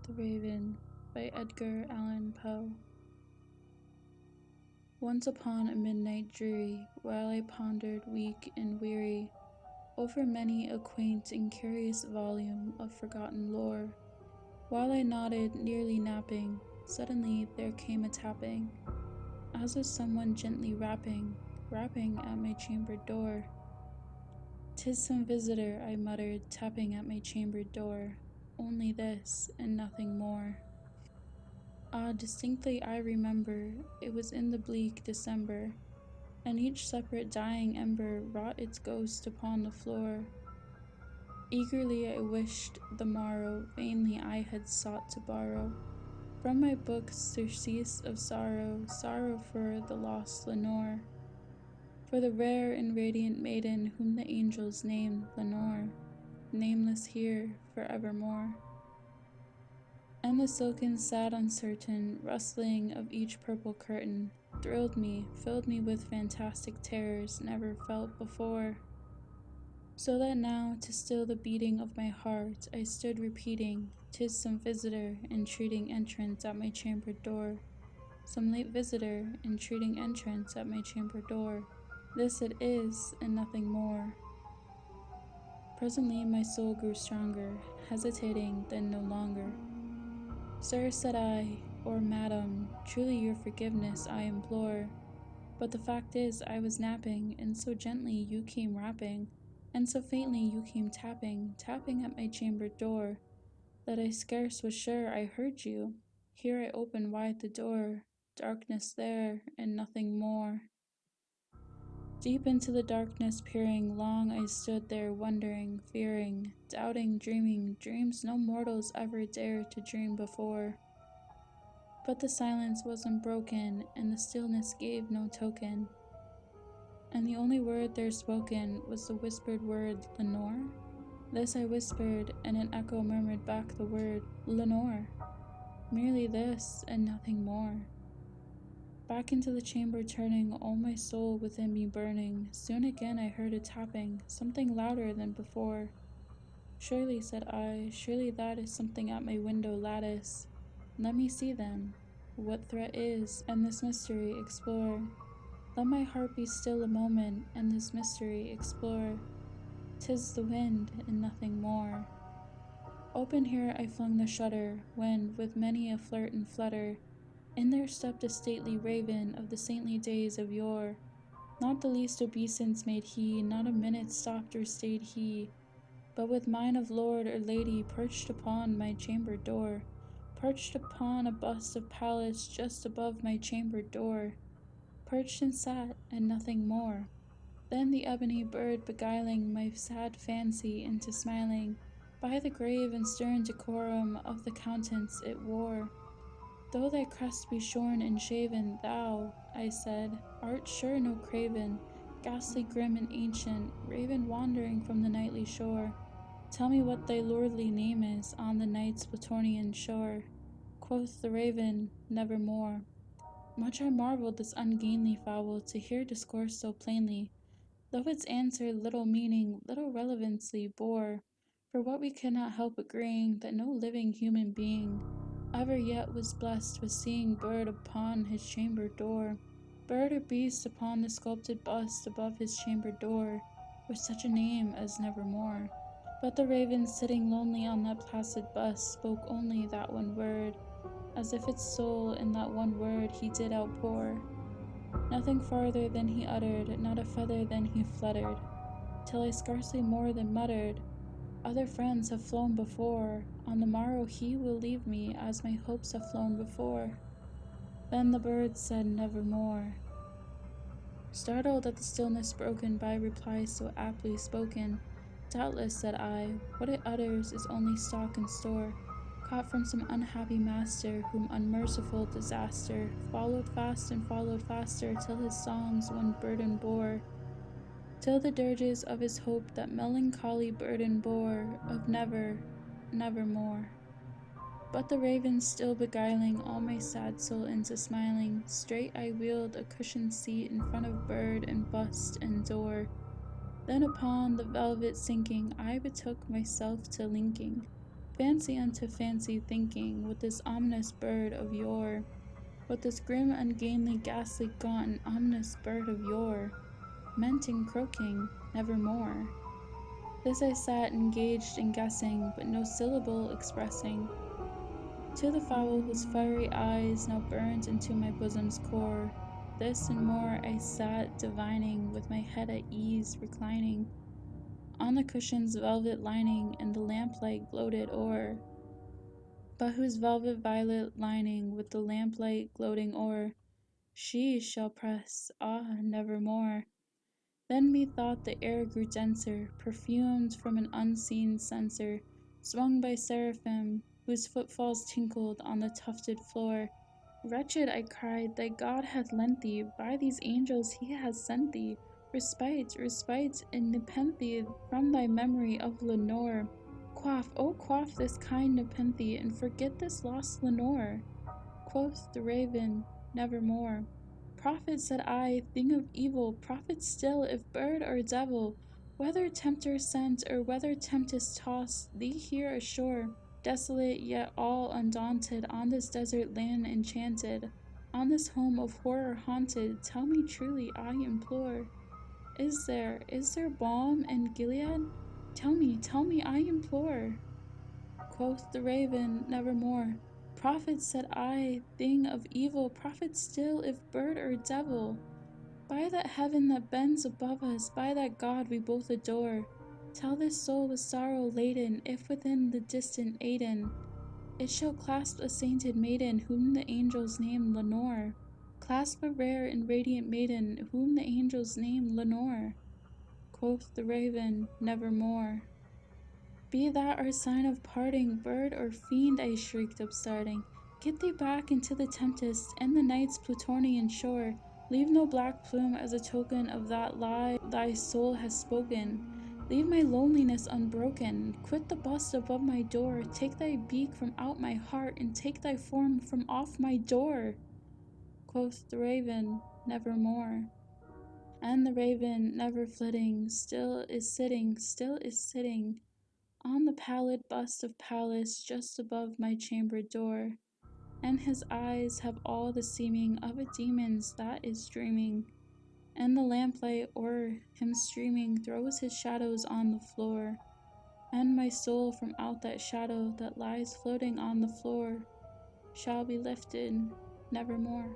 The Raven by Edgar Allan Poe. Once upon a midnight dreary, while I pondered weak and weary over many a quaint and curious volume of forgotten lore, while I nodded, nearly napping, suddenly there came a tapping, as of someone gently rapping at my chamber door. "'Tis some visitor," I muttered, tapping at my chamber door, "only this, and nothing more." Ah, distinctly I remember, it was in the bleak December, and each separate dying ember wrought its ghost upon the floor. Eagerly I wished the morrow, vainly I had sought to borrow from my books surcease of sorrow, sorrow for the lost Lenore, for the rare and radiant maiden whom the angels named Lenore, nameless here forevermore. And the silken, sad, uncertain rustling of each purple curtain thrilled me, filled me with fantastic terrors never felt before. So that now, to still the beating of my heart, I stood repeating, "'Tis some visitor, entreating entrance at my chamber door. Some late visitor, entreating entrance at my chamber door. This it is, and nothing more." Presently my soul grew stronger, hesitating then no longer. "Sir," said I, or "Madam, truly your forgiveness I implore, but the fact is I was napping, and so gently you came rapping, and so faintly you came tapping at my chamber door, that I scarce was sure I heard you. Here I opened wide the door, darkness there, and nothing more." Deep into the darkness peering, long I stood there wondering, fearing, doubting, dreaming dreams no mortals ever dared to dream before. But the silence was unbroken, and the stillness gave no token, and the only word there spoken was the whispered word, "Lenore?" This I whispered, and an echo murmured back the word, "Lenore." Merely this, and nothing more. Back into the chamber turning, all my soul within me burning, soon again I heard a tapping, something louder than before. "Surely," said I, "surely that is something at my window lattice. Let me see then, what threat is, and this mystery explore. Let my heart be still a moment, and this mystery explore. 'Tis the wind, and nothing more." Open here I flung the shutter, when, with many a flirt and flutter, in there stepped a stately raven of the saintly days of yore. Not the least obeisance made he, not a minute stopped or stayed he, but with mine of lord or lady perched upon my chamber door, perched upon a bust of Pallas just above my chamber door, perched and sat, and nothing more. Then the ebony bird beguiling my sad fancy into smiling, by the grave and stern decorum of the countenance it wore. "Though thy crest be shorn and shaven, thou," I said, "art sure no craven, ghastly, grim, and ancient, raven wandering from the nightly shore. Tell me what thy lordly name is on the night's Platonian shore." Quoth the raven, "Nevermore." Much I marveled this ungainly fowl to hear discourse so plainly, though its answer little meaning, little relevancy bore, for what we could not help agreeing that no living human being ever yet was blessed with seeing bird upon his chamber door, bird or beast upon the sculpted bust above his chamber door, with such a name as Nevermore. But the raven sitting lonely on that placid bust spoke only that one word, as if its soul in that one word he did outpour. Nothing farther than he uttered, not a feather than he fluttered, till I scarcely more than muttered, "Other friends have flown before, on the morrow he will leave me as my hopes have flown before." Then the bird said, "Nevermore." Startled at the stillness broken by replies so aptly spoken, "Doubtless," said I, "what it utters is only stock and store, caught from some unhappy master, whom unmerciful disaster followed fast and followed faster, till his songs one burden bore, till the dirges of his hope that melancholy burden bore, of never, nevermore." But the raven still beguiling all my sad soul into smiling, straight I wheeled a cushioned seat in front of bird and bust and door. Then upon the velvet sinking, I betook myself to linking Fancy unto fancy thinking, with this ominous bird of yore, with this grim, ungainly, ghastly, gaunt, and ominous bird of yore, menting, croaking, nevermore. This I sat engaged in guessing, but no syllable expressing. To the fowl whose fiery eyes now burnt into my bosom's core, this and more I sat divining, with my head at ease reclining on the cushion's velvet lining, and the lamplight gloated o'er, but whose velvet violet lining with the lamplight gloating o'er, she shall press, ah, nevermore. Then methought the air grew denser, perfumed from an unseen censer, swung by seraphim, whose footfalls tinkled on the tufted floor. Wretched, I cried, thy God hath lent thee, by these angels he has sent thee, respite, respite, and nepenthe from thy memory of Lenore. Quaff, oh quaff this kind nepenthe, and forget this lost Lenore. Quoth the raven, nevermore. Prophet, said I, thing of evil, prophet still, if bird or devil, whether tempter sent, or whether tempest tossed thee here ashore, desolate yet all undaunted, on this desert land enchanted, on this home of horror haunted, tell me truly, I implore. Is there balm in Gilead? Tell me, I implore. Quoth the raven, nevermore. Prophet, said I, thing of evil, prophet still, if bird or devil. By that heaven that bends above us, by that God we both adore, tell this soul with sorrow laden, if within the distant Aidenn, it shall clasp a sainted maiden, whom the angels name Lenore. Clasp a rare and radiant maiden, whom the angels name Lenore. Quoth the raven, nevermore. Be that our sign of parting, bird or fiend, I shrieked, upstarting. Get thee back into the tempest, and the night's Plutonian shore. Leave no black plume as a token of that lie thy soul has spoken. Leave my loneliness unbroken. Quit the bust above my door. Take thy beak from out my heart, and take thy form from off my door. Quoth the raven, nevermore. And the raven, never flitting, still is sitting on the pallid bust of Pallas just above my chamber door, and his eyes have all the seeming of a demon's that is dreaming, and the lamplight o'er him streaming throws his shadows on the floor, and my soul from out that shadow that lies floating on the floor shall be lifted nevermore.